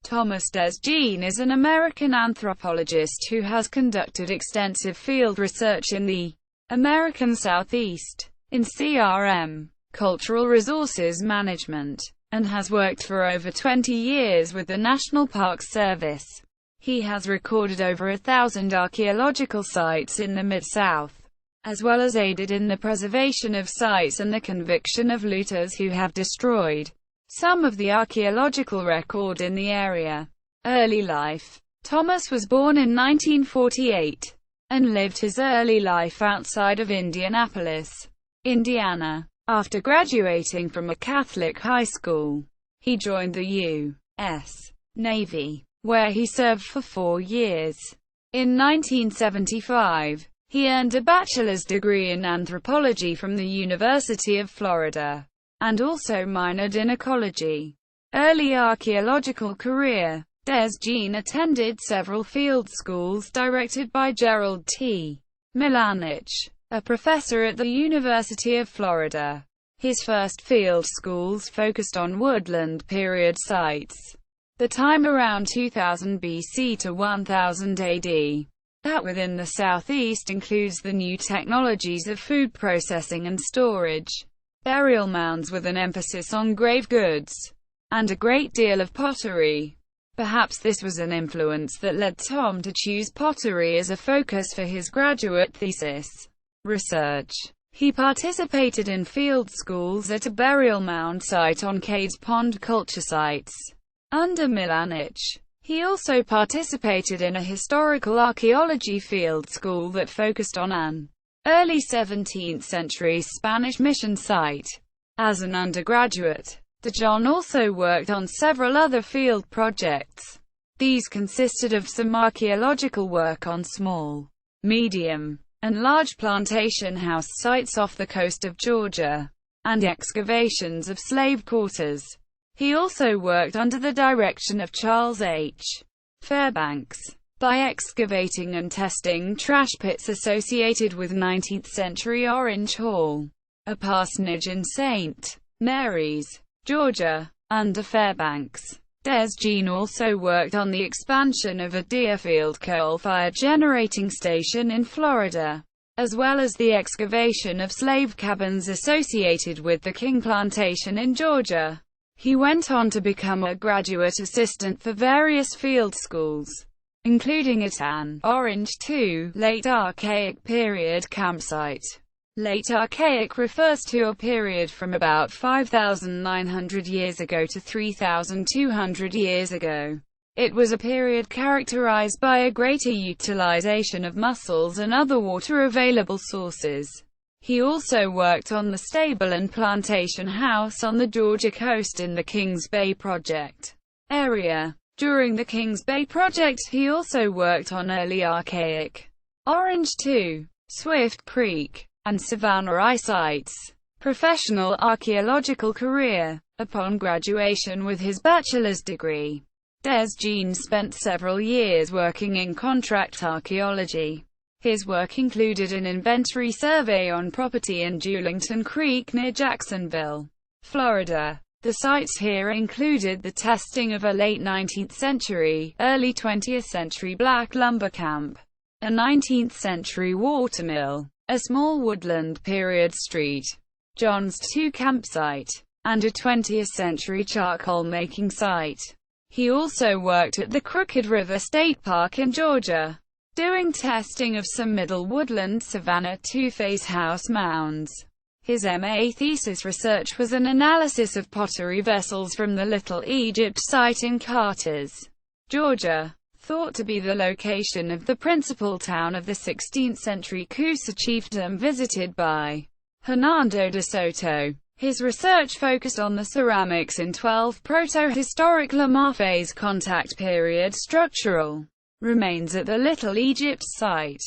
Thomas Desjean is an American anthropologist who has conducted extensive field research in the American Southeast, in CRM, cultural resources management, and has worked for over 20 years with the National Park Service. He has recorded over 1,000 archaeological sites in the Mid-South, as well as aided in the preservation of sites and the conviction of looters who have destroyed some of the archaeological record in the area. Early life. Thomas was born in 1948, and lived his early life outside of Indianapolis, Indiana. After graduating from a Catholic high school, he joined the U.S. Navy, where he served for 4 years. In 1975, he earned a bachelor's degree in anthropology from the University of Florida, and also minored in ecology. Early archaeological career. Desjean attended several field schools directed by Gerald T. Milanich, a professor at the University of Florida. His first field schools focused on woodland period sites, the time around 2000 BC to 1000 AD. That within the Southeast includes the new technologies of food processing and storage, burial mounds with an emphasis on grave goods, and a great deal of pottery. Perhaps this was an influence that led Tom to choose pottery as a focus for his graduate thesis research. He participated in field schools at a burial mound site on Cades Pond culture sites under Milanich. He also participated in a historical archaeology field school that focused on an early 17th century Spanish mission site. As an undergraduate, Desjean also worked on several other field projects. These consisted of some archaeological work on small, medium, and large plantation house sites off the coast of Georgia, and excavations of slave quarters. He also worked under the direction of Charles H. Fairbanks, by excavating and testing trash pits associated with 19th-century Orange Hall, a parsonage in St. Mary's, Georgia. Under Fairbanks, Desjean also worked on the expansion of a Deerfield coal-fired generating station in Florida, as well as the excavation of slave cabins associated with the King Plantation in Georgia. He went on to become a graduate assistant for various field schools, including at an Orange II Late Archaic period campsite. Late Archaic refers to a period from about 5,900 years ago to 3,200 years ago. It was a period characterized by a greater utilization of mussels and other water-available sources. He also worked on the stable and plantation house on the Georgia coast in the Kings Bay Project area. During the Kings Bay Project, he also worked on early Archaic, Orange II, Swift Creek, and Savannah I sites. Professional archaeological career. Upon graduation with his bachelor's degree, Desjean spent several years working in contract archaeology. His work included an inventory survey on property in Julington Creek near Jacksonville, Florida. The sites here included the testing of a late 19th century, early 20th century black lumber camp, a 19th century watermill, a small woodland period street, John's II campsite, and a 20th century charcoal making site. He also worked at the Crooked River State Park in Georgia, doing testing of some middle woodland savanna two-phase house mounds. His MA thesis research was an analysis of pottery vessels from the Little Egypt site in Carters, Georgia, thought to be the location of the principal town of the 16th century Coosa chiefdom visited by Hernando de Soto. His research focused on the ceramics in 12 proto-historic Lamar phase contact period structural remains at the Little Egypt site.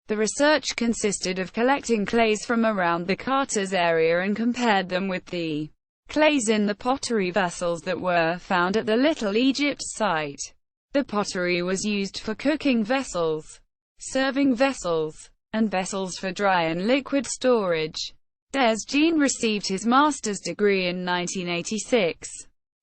The research consisted of collecting clays from around the Carters area and compared them with the clays in the pottery vessels that were found at the Little Egypt site. The pottery was used for cooking vessels, serving vessels, and vessels for dry and liquid storage. Desjean received his master's degree in 1986.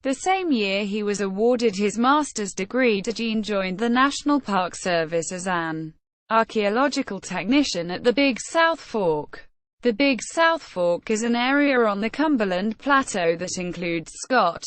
The same year he was awarded his master's degree. Jean joined the National Park Service as an archaeological technician at the Big South Fork. The Big South Fork is an area on the Cumberland Plateau that includes Scott,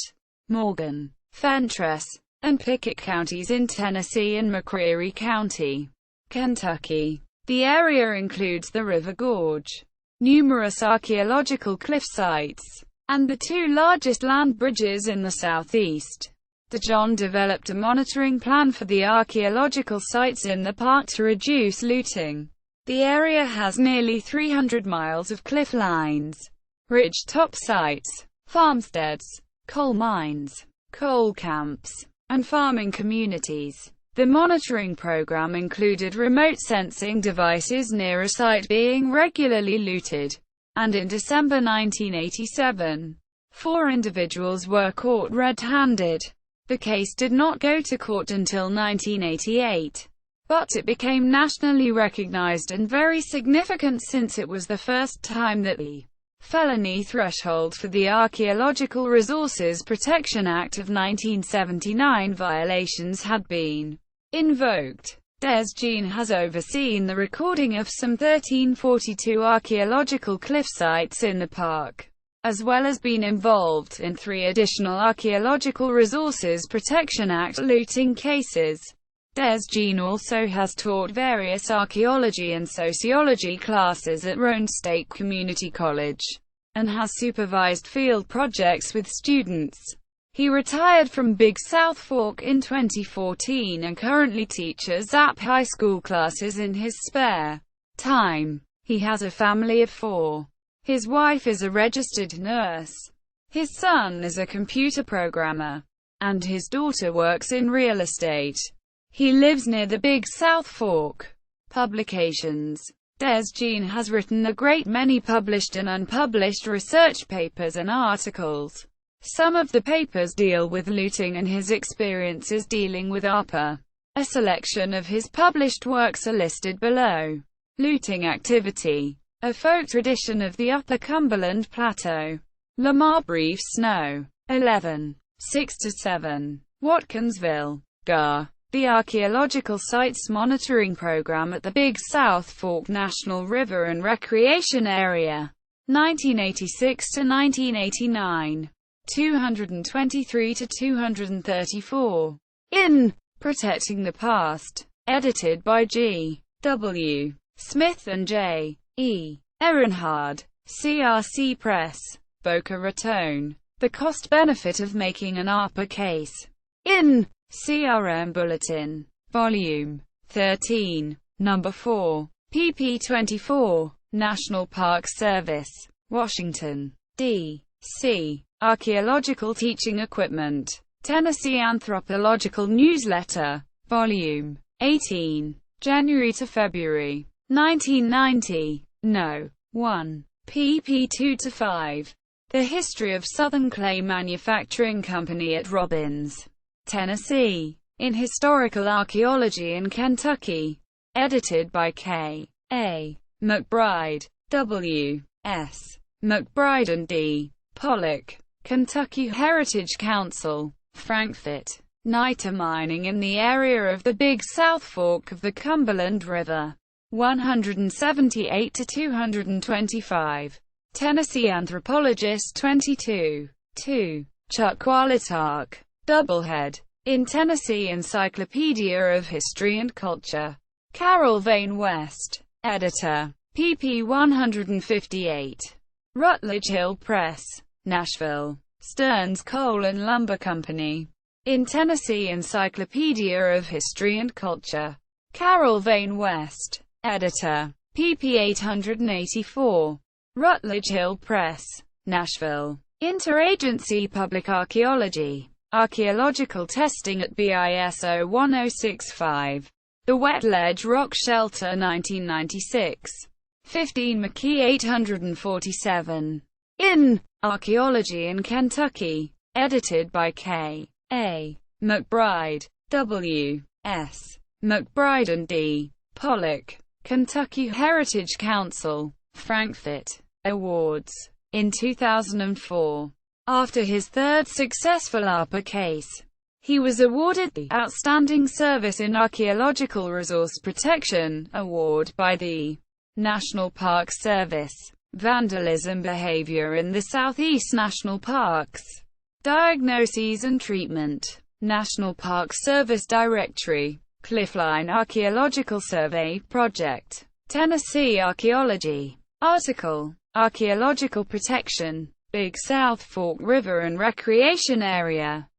Morgan, Fentress, and Pickett counties in Tennessee and McCreary County, Kentucky. The area includes the River Gorge, numerous archaeological cliff sites, and the two largest land bridges in the southeast. John developed a monitoring plan for the archaeological sites in the park to reduce looting. The area has nearly 300 miles of cliff lines, ridge-top sites, farmsteads, coal mines, coal camps, and farming communities. The monitoring program included remote sensing devices near a site being regularly looted, and in December 1987, 4 individuals were caught red-handed. The case did not go to court until 1988. But it became nationally recognized and very significant since it was the first time that the felony threshold for the Archaeological Resources Protection Act of 1979 violations had been invoked. Jean has overseen the recording of some 1342 archaeological cliff sites in the park, as well as been involved in 3 additional Archaeological Resources Protection Act looting cases. Jean also has taught various archaeology and sociology classes at Roane State Community College, and has supervised field projects with students. He retired from Big South Fork in 2014 and currently teaches AP high school classes in his spare time. He has a family of 4. His wife is a registered nurse. His son is a computer programmer, and his daughter works in real estate. He lives near the Big South Fork. Publications. Jean has written a great many published and unpublished research papers and articles. Some of the papers deal with looting and his experiences dealing with ARPA. A selection of his published works are listed below. Looting activity. A folk tradition of the Upper Cumberland Plateau. Lamar Brief Snow. 11. 6-7. Watkinsville. Gar. The Archaeological Sites Monitoring Program at the Big South Fork National River and Recreation Area. 1986–1989. 223–234. In Protecting the Past. Edited by G. W. Smith and J. E. Ehrenhard. CRC Press. Boca Raton. The Cost-Benefit of Making an ARPA Case. In CRM Bulletin. Volume 13. Number 4. pp. 24. National Park Service. Washington, D.C. Archaeological Teaching Equipment. Tennessee Anthropological Newsletter. Volume 18. January to February. 1990. No. 1. pp. 2-5. The History of Southern Clay Manufacturing Company at Robbins, Tennessee. In Historical Archaeology in Kentucky. Edited by K. A. McBride. W. S. McBride and D. Pollock. Kentucky Heritage Council. Frankfort. Niter mining in the area of the Big South Fork of the Cumberland River. 178–225. Tennessee Anthropologist 22. 2. Chuck Walitark. Doublehead. In Tennessee Encyclopedia of History and Culture. Carol Vane West. Editor. pp. 158. Rutledge Hill Press. Nashville. Stearns Coal and Lumber Company. In Tennessee Encyclopedia of History and Culture. Carol Vane West. Editor. pp. 884. Rutledge Hill Press. Nashville. Interagency Public Archaeology. Archaeological Testing at BISO 1065. The Wet Ledge Rock Shelter 1996. 15 McKee 847. In Archaeology in Kentucky. Edited by K. A. McBride. W. S. McBride and D. Pollock. Kentucky Heritage Council. Frankfort. Awards. In 2004. After his third successful ARPA case, he was awarded the Outstanding Service in Archaeological Resource Protection award by the National Park Service. Vandalism behavior in the Southeast National Parks. Diagnoses and treatment. National Park Service Directory. Cliffline Archaeological Survey Project. Tennessee Archaeology. Article. Archaeological Protection. Big South Fork River and Recreation Area.